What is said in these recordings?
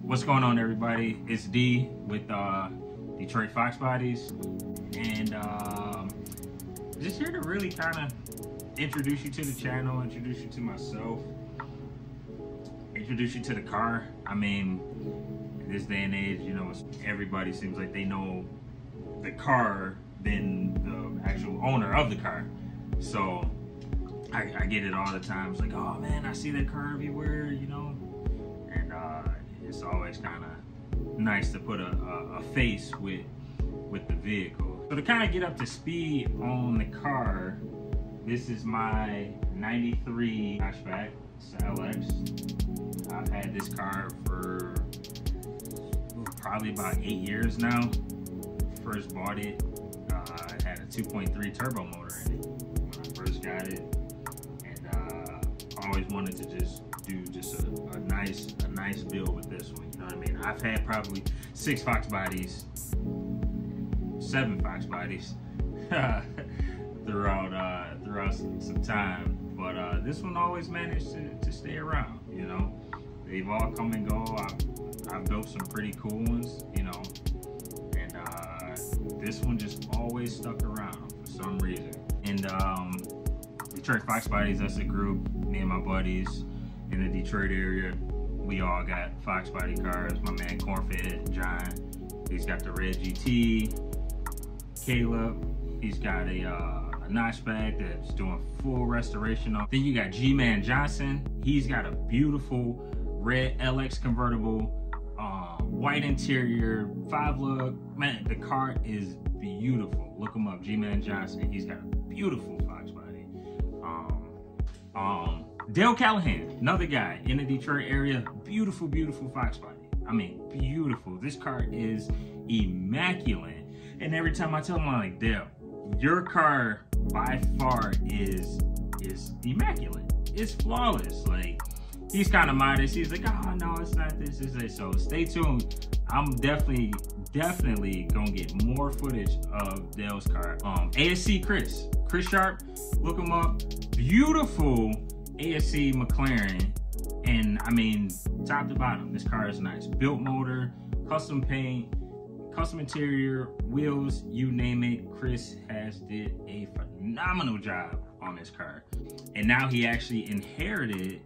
What's going on, everybody? It's D with Detroit Foxbodies, and just here to really kind of introduce you to the channel, introduce you to myself, introduce you to the car. I mean, in this day and age, you know, everybody seems like they know the car than the actual owner of the car. So I get it all the time. It's like, oh man, I see that car everywhere, you know, and it's always kind of nice to put a face with the vehicle. So to kind of get up to speed on the car, this is my 93 notchback LX. I've had this car for probably about 8 years now. First bought it, it had a 2.3 turbo motor in it when I first got it, and I always wanted to just do a nice build with this one. You know what I mean? I've had probably 6 Foxbodies, 7 Foxbodies throughout some time, but this one always managed to stay around. You know, they've all come and go. I've built some pretty cool ones, you know, and this one just always stuck around for some reason. And Detroit Foxbodies, that's a group, me and my buddies in the Detroit area. We all got Foxbody cars. My man Cornfed, John, he's got the red GT. Caleb, he's got a notchback that's doing full restoration on. Then you got G-Man Johnson. He's got a beautiful red LX convertible, white interior, 5-lug. Man, the car is beautiful. Look him up, G-Man Johnson. He's got a beautiful Foxbody. Dale Callahan, another guy in the Detroit area, beautiful Foxbody. I mean, beautiful. This car is immaculate. And every time I tell him, I'm like, Dale, your car by far is immaculate. It's flawless. Like, he's kind of modest. He's like, oh no, it's not this, it's this. So stay tuned. I'm definitely gonna get more footage of Dale's car. ASC Chris Sharp, look him up. Beautiful ASC McLaren, and I mean, top to bottom, this car is nice. Built motor, custom paint, custom interior, wheels, you name it. Chris has did a phenomenal job on this car, and now he actually inherited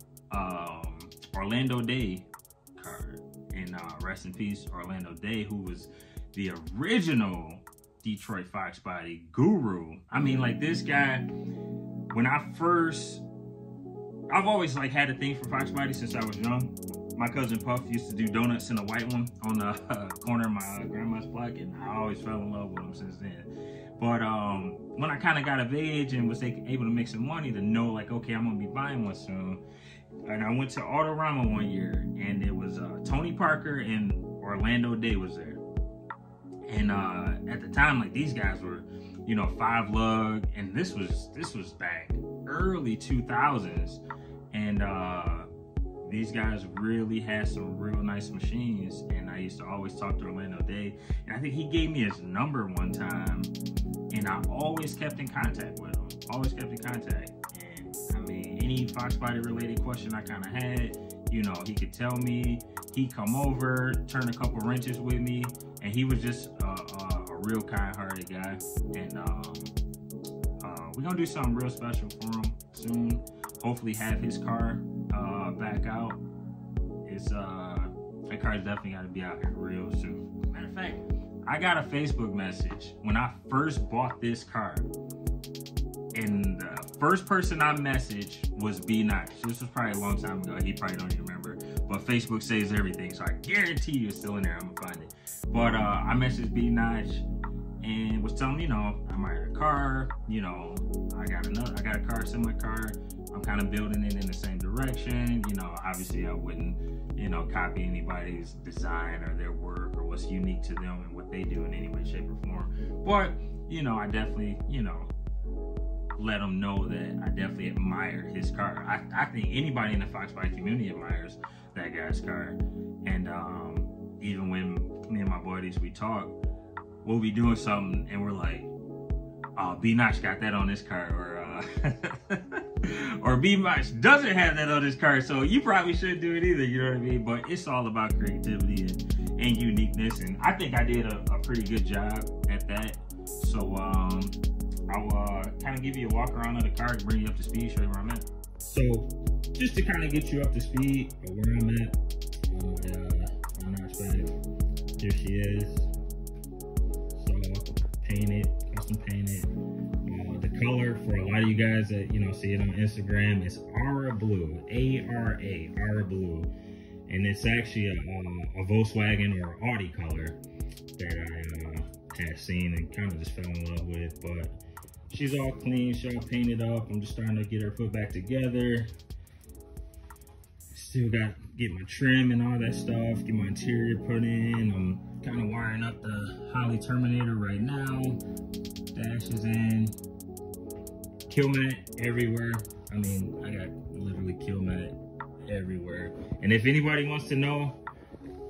Orlando Day car, and rest in peace Orlando Day, who was the original Detroit Foxbody guru. I mean, like, this guy, when I've always like had a thing for Foxbody since I was young. My cousin Puff used to do donuts in a white one on the corner of my grandma's block, and I always fell in love with them since then. But when I kind of got of age and was able to make some money to know, like, okay, I'm gonna be buying one soon, and I went to Autorama one year, and it was Tony Parker and Orlando Day was there. And at the time, like, these guys were, you know, 5-lug, and this was back early 2000s, and these guys really had some real nice machines. And I used to always talk to Orlando Day, and I think he gave me his number one time, and I always kept in contact with him, always kept in contact. And I mean, any Foxbody related question I kind of had, you know, he could tell me. He'd come over, turn a couple wrenches with me, and he was just a real kind-hearted guy. And we're gonna do something real special for him soon. Hopefully have his car back out. It's that car's definitely gotta be out here real soon. Matter of fact, I got a Facebook message when I first bought this car, and the first person I messaged was B Notch. This was probably a long time ago. He probably don't even remember, but Facebook saves everything, so I guarantee you it's still in there. I'm gonna find it. But I messaged B Notch and was telling him, you know, I might have a car, you know, I got a car, similar car. I'm kind of building it in the same direction. You know, obviously I wouldn't, you know, copy anybody's design or their work or what's unique to them and what they do in any way, shape, or form. But, you know, I definitely, you know, let him know that I definitely admire his car. I think anybody in the Foxbody community admires that guy's car. And even when me and my buddies, we talk, we'll be doing something and we're like, oh, B Notch got that on his car, or or B Much doesn't have that on his car, so you probably shouldn't do it either, you know what I mean? But it's all about creativity and uniqueness, and I think I did a pretty good job at that. So I'll kind of give you a walk around of the car, bring you up to speed, show you where I'm at. So just to kind of get you up to speed of where I'm at on notchback, here she is. So painted, custom painted. The color for a lot of you guys that see it on Instagram is Ara Blue, A-R-A, Ara Blue, and it's actually a Volkswagen or Audi color that I had seen and kind of just fell in love with. But she's all clean, she's all painted up. I'm just starting to get her put back together. Still got to get my trim and all that stuff, get my interior put in. I'm kind of wiring up the Holley Terminator right now. Dash is in. Kill mat everywhere. I mean, I got literally kill mat everywhere. And if anybody wants to know,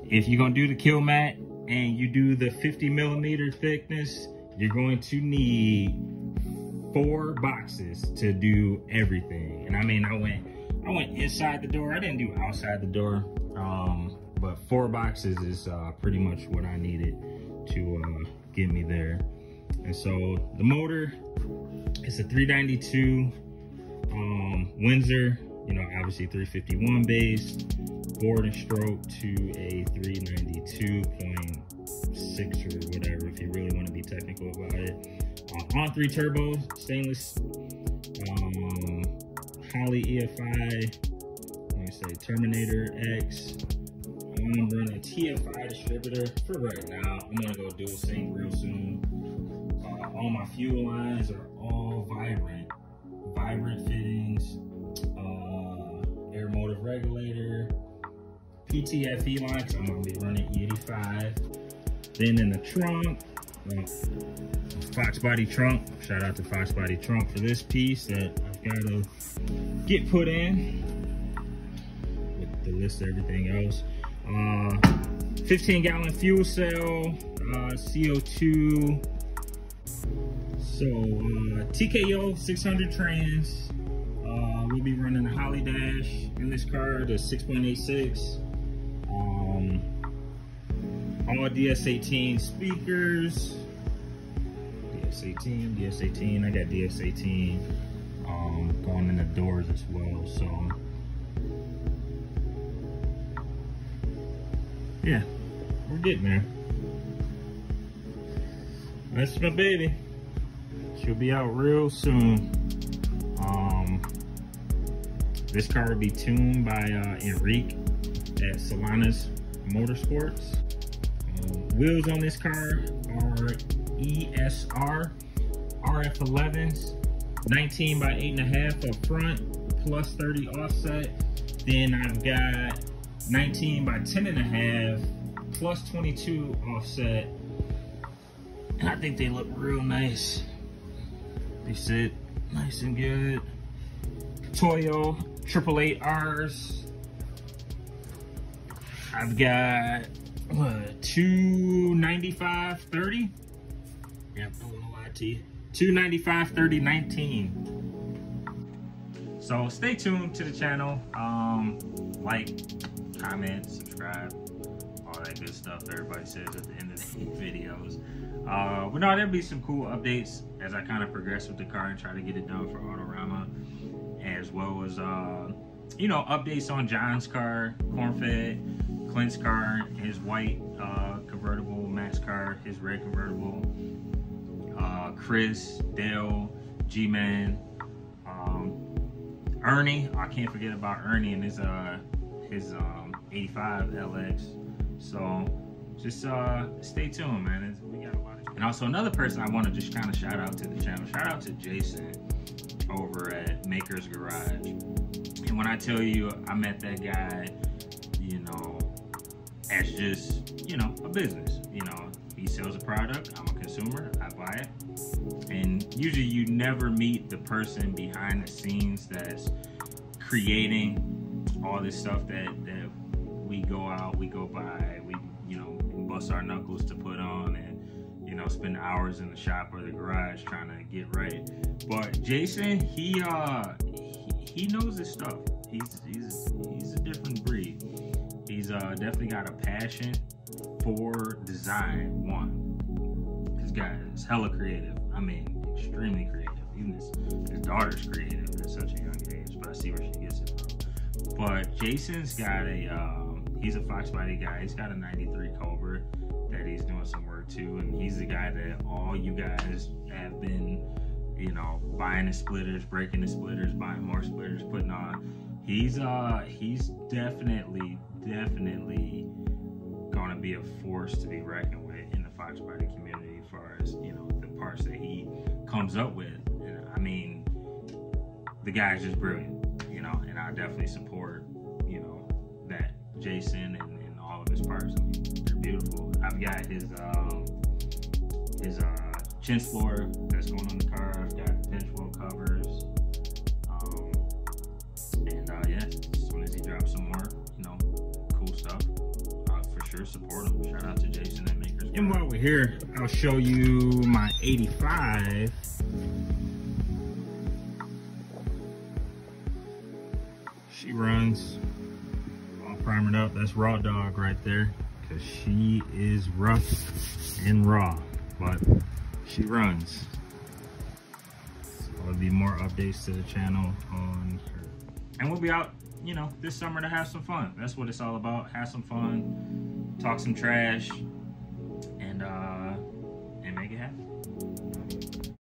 if you're gonna do the kill mat and you do the 50mm thickness, you're going to need 4 boxes to do everything. And I mean, I went inside the door. I didn't do outside the door. But 4 boxes is pretty much what I needed to get me there. And so the motor, it's a 392 Windsor, obviously 351 base, board and stroke to a 392.6 or whatever, if you really want to be technical about it. On 3 turbo, stainless, Holley EFI, let me say Terminator X. I'm running a TFI distributor for right now. I'm gonna go dual sync real soon. All my fuel lines are all vibrant fittings, air motive regulator, PTFE lines. I'm gonna be running E85. Then in the trunk, Foxbody trunk. Shout out to Foxbody trunk for this piece that I've got to get put in with the list of everything else. 15-gallon fuel cell, CO2. So TKO 600 trans. We'll be running a Holley dash in this car, the 6.86. All DS18 speakers. DS18. I got DS18 going in the doors as well. So yeah, we're getting there. That's my baby. She'll be out real soon. This car will be tuned by Enrique at Solanas Motorsports. Wheels on this car are ESR RF11s, 19 by 8.5 up front, plus 30 offset. Then I've got 19 by 10.5, plus 22 offset. And I think they look real nice. They sit nice and good. Toyo 888Rs. I've got what, 295/30. Yeah, I'm not gonna lie to you. 295/30 19. So stay tuned to the channel. Like, comment, subscribe, all that good stuff everybody says at the end of the videos. But no, there'll be some cool updates as I kind of progress with the car and try to get it done for Autorama, as well as updates on John's car, Cornfed, Clint's car, his white convertible, Matt's car, his red convertible, Chris, Dale, G-Man, Ernie. I can't forget about Ernie and his 85 LX. So just stay tuned, man. We got a lot of. And also another person I want to just kind of shout out to the channel. Shout out to Jason over at Maker's Garage. And when I tell you I met that guy, as just, a business. He sells a product, I'm a consumer, I buy it. And usually you never meet the person behind the scenes that's creating all this stuff that we go out, we go buy, we bust our knuckles to put on and spend hours in the shop or the garage trying to get right. But Jason, he he knows his stuff. He's a different breed. He's definitely got a passion for design. One, this guy is hella creative. I mean, extremely creative. Even his daughter's creative at such a young age, but I see where she gets it from. But Jason's got he's a Foxbody guy. He's got a 93 Cobra that he's doing some work to, and he's the guy that all you guys have been, you know, buying the splitters, breaking the splitters, buying more splitters, putting on. He's definitely gonna be a force to be reckoned with in the Foxbody community as far as, you know, the parts that he comes up with. And I mean, the guy's just brilliant, you know, and I definitely support, you know, that Jason and all of his parts. I mean, they're beautiful. I've got his chin explorer that's going on the car. I've got the pinch wheel covers. Yeah, as soon as he drops some more, you know, cool stuff, for sure support him. Shout out to Jason at Makers. And while we're here, I'll show you my 85. She runs all primered up. That's Raw Dog right there, because she is rough and raw, but she runs. So there'll be more updates to the channel on her. And we'll be out, you know, this summer to have some fun. That's what it's all about. Have some fun, talk some trash, and make it happen.